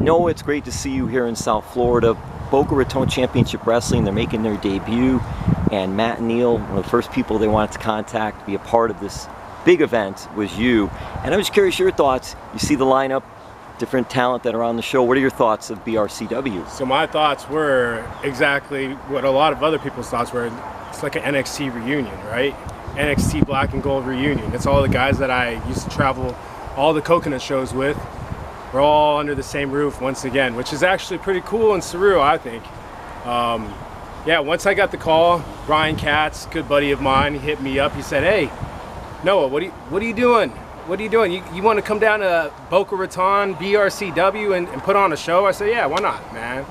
Noah, it's great to see you here in South Florida. Boca Raton Championship Wrestling, they're making their debut, and Matt and Neil, one of the first people they wanted to contact to be a part of this big event was you. And I was curious your thoughts. You see the lineup, different talent that are on the show. What are your thoughts of BRCW? So my thoughts were exactly what a lot of other people's thoughts were. It's like an NXT reunion, right? NXT Black and Gold reunion. It's all the guys that I used to travel all the coconut shows with. We're all under the same roof once again, which is actually pretty cool and surreal, I think. Yeah, once I got the call, Brian Katz, good buddy of mine, he hit me up. He said, "Hey, Noah, what are you doing? What are you doing? You want to come down to Boca Raton, BRCW, and put on a show?" I said, "Yeah, why not, man?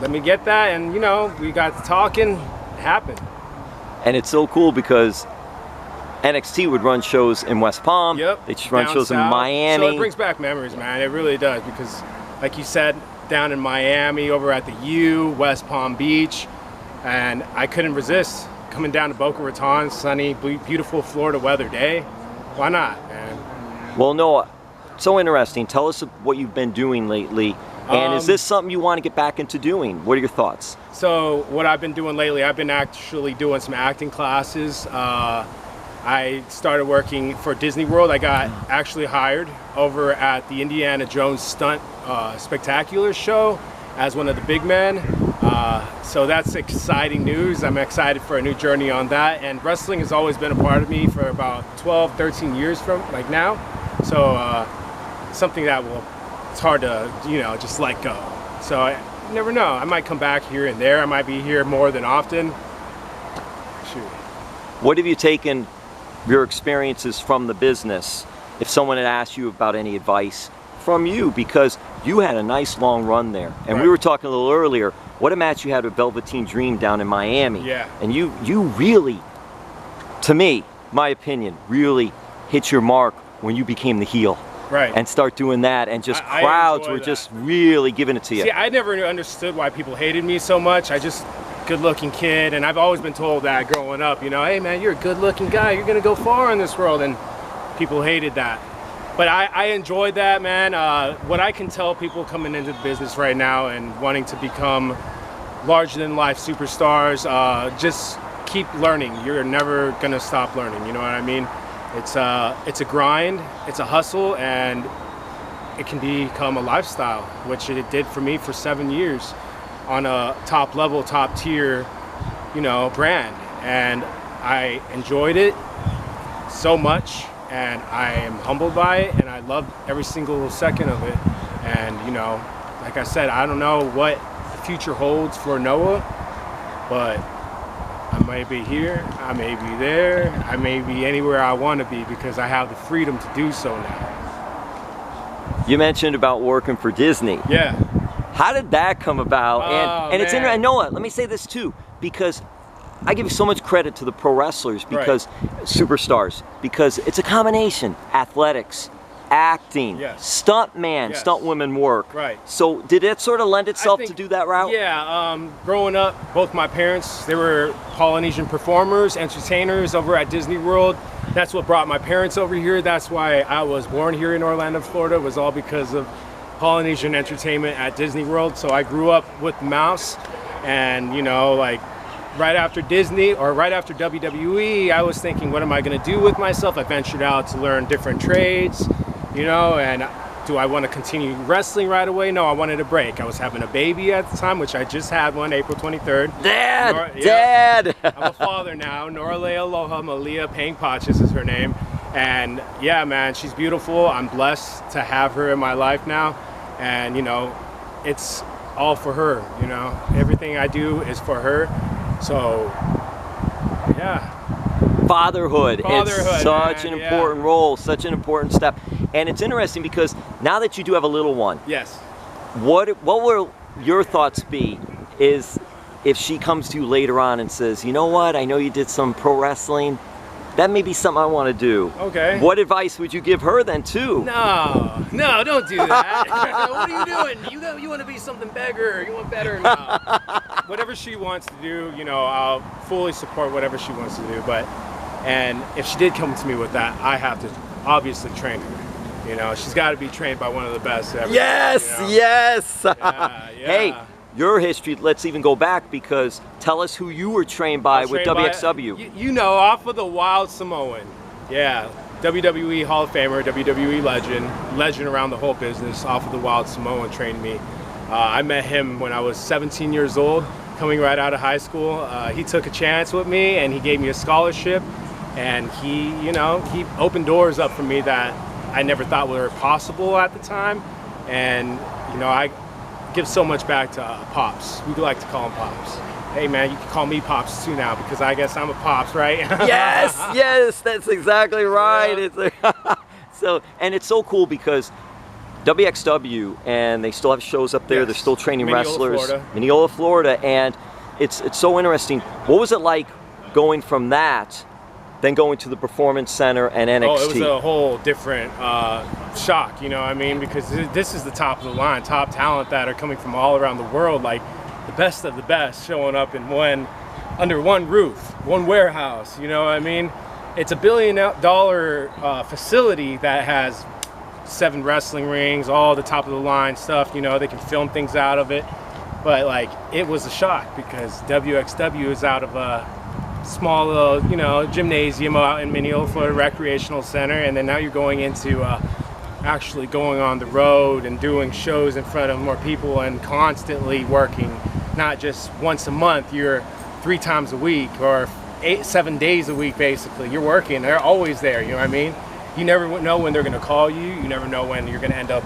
Let me get that." And you know, we got to talking. It happened. And it's so cool because NXT would run shows in West Palm. Yep. They just run down shows south. in Miami. So it brings back memories, man. It really does, because like you said, down in Miami, over at the U, West Palm Beach, and I couldn't resist coming down to Boca Raton, sunny, beautiful Florida weather day. Why not, man? Well, Noah, so interesting. Tell us what you've been doing lately. And is this something you want to get back into doing? What are your thoughts? So what I've been doing lately, I've been actually doing some acting classes. I started working for Disney World. I got actually hired over at the Indiana Jones Stunt Spectacular show as one of the big men. So that's exciting news. I'm excited for a new journey on that. And wrestling has always been a part of me for about 12, 13 years from like now. So something that it's hard to, you know, just let go. So you never know. I might come back here and there. I might be here more than often. Shoot. What have you taken your experiences from the business, if someone had asked you about any advice from you, because you had a nice long run there, and right. We were talking a little earlier, what a match you had with Velveteen Dream down in Miami. Yeah. And you really, to me, my opinion, really hit your mark when you became the heel. Right. And start doing that, and just crowds were just really giving it to you. See, I never understood why people hated me so much. I just good-looking kid, and I've always been told that growing up, you know, "Hey man, you're a good-looking guy, you're gonna go far in this world," and people hated that. But I enjoyed that, man. What I can tell people coming into the business right now and wanting to become larger-than-life superstars, just keep learning. You're never gonna stop learning, you know what I mean? It's a grind, it's a hustle, and it can become a lifestyle, which it did for me for 7 years. On a top level, top tier, you know, brand. And I enjoyed it so much, and I am humbled by it, and I loved every single second of it. And, you know, like I said, I don't know what the future holds for Noah, but I may be here, I may be there, I may be anywhere I want to be, because I have the freedom to do so now. You mentioned about working for Disney. Yeah. How did that come about? Oh, and it's interesting. man. Noah, let me say this too, because I give so much credit to the pro wrestlers, because superstars, because it's a combination: athletics, acting, Yes. stuntman, Yes. stunt women work. Right. So did it sort of lend itself to do that route? Yeah, growing up, both my parents, they were Polynesian performers, entertainers over at Disney World. That's what brought my parents over here. That's why I was born here in Orlando, Florida. It was all because of Polynesian entertainment at Disney World. So I grew up with Mouse, and you know, like right after Disney or right after WWE, I was thinking, what am I going to do with myself? I ventured out to learn different trades, you know, and do I want to continue wrestling right away? No, I wanted a break. I was having a baby at the time, which I just had one, April 23rd. Dad! Yeah. Dad! I'm a father now. Norale Aloha Malia Pangpachis is her name. And yeah, man, she's beautiful. I'm blessed to have her in my life now. And, you know, it's all for her, you know. Everything I do is for her. So, yeah. Fatherhood. It's such man, an important role, such an important step. And it's interesting because now that you do have a little one, yes. What will your thoughts be is if she comes to you later on and says, you know what, I know you did some pro wrestling, that may be something I want to do. Okay. What advice would you give her then too? No, don't do that. What are you doing? You want to be something bigger, you want better? No. Whatever she wants to do, you know, I'll fully support whatever she wants to do. And if she did come to me with that, I have to obviously train her. You know, she's got to be trained by one of the best ever. Yes, you know? yes. Yeah. Hey, your history, let's even go back, because tell us who you were trained by with WXW. You know, off of the Wild Samoan. Yeah, WWE Hall of Famer, WWE legend around the whole business, off of the Wild Samoan trained me. I met him when I was 17 years old, coming right out of high school. He took a chance with me and he gave me a scholarship, and he opened doors up for me that I never thought were possible at the time. And you know, I give so much back to Pops. We like to call him Pops. Hey man, you can call me Pops too now, because I guess I'm a Pops, right? Yes, yes, that's exactly right. Yeah. So, and it's so cool because WXW, and they still have shows up there. Yes. They're still training Minneola, wrestlers. Florida. Minneola, Florida, and it's so interesting. What was it like going from that, then going to the Performance Center and NXT? Oh, it was a whole different shock, you know what I mean? Because this is the top of the line, top talent that are coming from all around the world, like the best of the best showing up in under one roof, one warehouse, you know what I mean? It's $1 billion facility that has 7 wrestling rings, all the top of the line stuff, you know, they can film things out of it. But like, it was a shock because WXW is out of a small little, you know, gymnasium out in Minneola, Florida recreational center, and then now you're going into actually going on the road and doing shows in front of more people and constantly working, not just once a month, you're 3 times a week or 7 days a week basically. You're working, they're always there, you know what I mean? You never know when they're gonna call you, you never know when you're gonna end up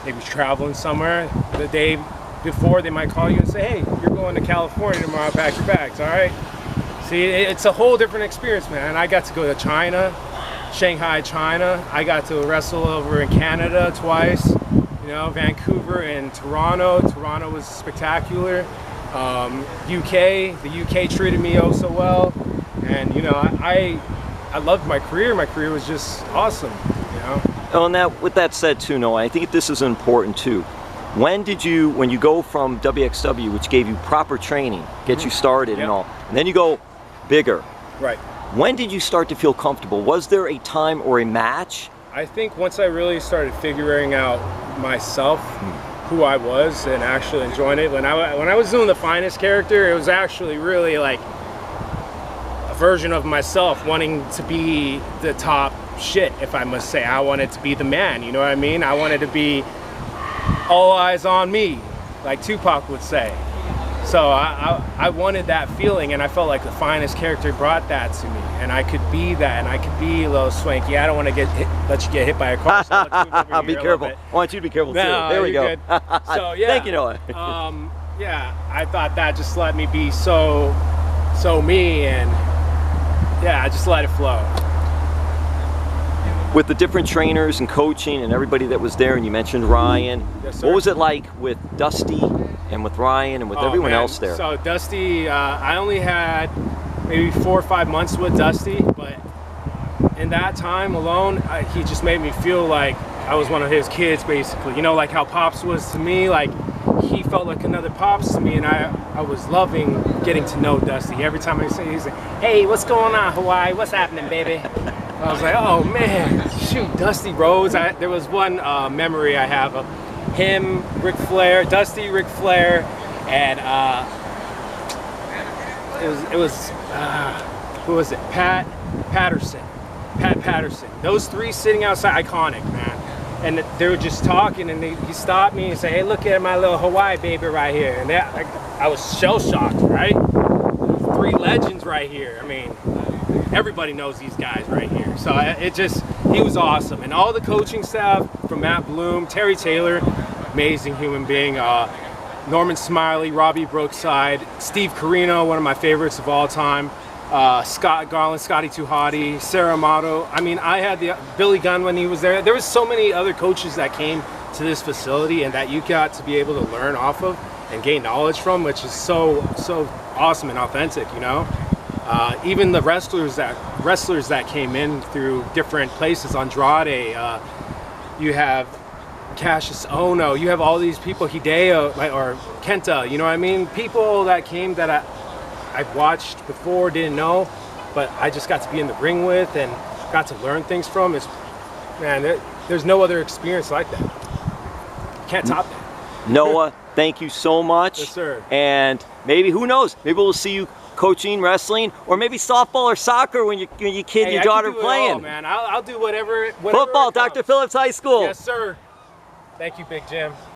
maybe traveling somewhere. The day before they might call you and say, hey, you're going to California tomorrow, pack your bags, all right? See, it's a whole different experience, man. I got to go to China, Shanghai, China. I got to wrestle over in Canada twice, you know, Vancouver and Toronto. Toronto was spectacular. UK, the UK treated me oh so well. And, you know, I loved my career. My career was just awesome, you know. Oh, and that, with that said too, Noah, I think this is important too. When you go from WXW, which gave you proper training, get you started and all, and then you go bigger. Right. When did you start to feel comfortable? Was there a time or a match? I think once I really started figuring out myself, who I was, and actually enjoying it. When I was doing the Finest character, it was actually really like a version of myself wanting to be the top shit, if I must say. I wanted to be the man, you know what I mean? I wanted to be all eyes on me, like Tupac would say. So I wanted that feeling, and I felt like the Finest character brought that to me, and I could be that, and I could be a little swanky. I don't want to let you get hit by a car. So I'll be careful. I want you to be careful too. There we go. So yeah. Thank you, Noah. Yeah, I thought that just let me be so me, and yeah, I just let it flow. With the different trainers and coaching and everybody that was there, and you mentioned Ryan, yes, sir. What was it like with Dusty and with Ryan and with everyone else there? So Dusty, I only had maybe 4 or 5 months with Dusty, but in that time alone, he just made me feel like I was one of his kids, basically. You know, like how Pops was to me, like he felt like another Pops to me, and I was loving getting to know Dusty. Every time I say, he's like, hey, what's going on, Hawaii? What's happening, baby? I was like, oh man, shoot, Dusty Rhodes. There was one memory I have of him, Ric Flair, Dusty, Ric Flair, and it was who was it? Pat Patterson. Those 3 sitting outside, iconic, man. And they were just talking, and he stopped me and said, hey, look at my little Hawaii baby right here. And I was shell-shocked, right? 3 legends right here. I mean, everybody knows these guys right here. So he was awesome. And all the coaching staff, from Matt Bloom, Terry Taylor, amazing human being, Norman Smiley, Robbie Brookside, Steve Carino, one of my favorites of all time, Scott Garland, Scotty Too Hottie, Sarah Amato. I mean, I had Billy Gunn when he was there. There was so many other coaches that came to this facility and that you got to be able to learn off of and gain knowledge from, which is so awesome and authentic, you know? Even the wrestlers that came in through different places, Andrade, you have Cassius Ono, you have all these people, Hideo, or Kenta, you know what I mean? People that came that I've watched before, didn't know, but I just got to be in the ring with and got to learn things from. Man, there's no other experience like that. You can't top that. Noah, thank you so much. Yes, sir. And maybe, who knows, maybe we'll see you coaching wrestling, or maybe softball or soccer when your kid and your daughter playing. All, man. I'll do whatever Football, it comes. Dr. Phillips High School. Yes, sir. Thank you, Big Jim.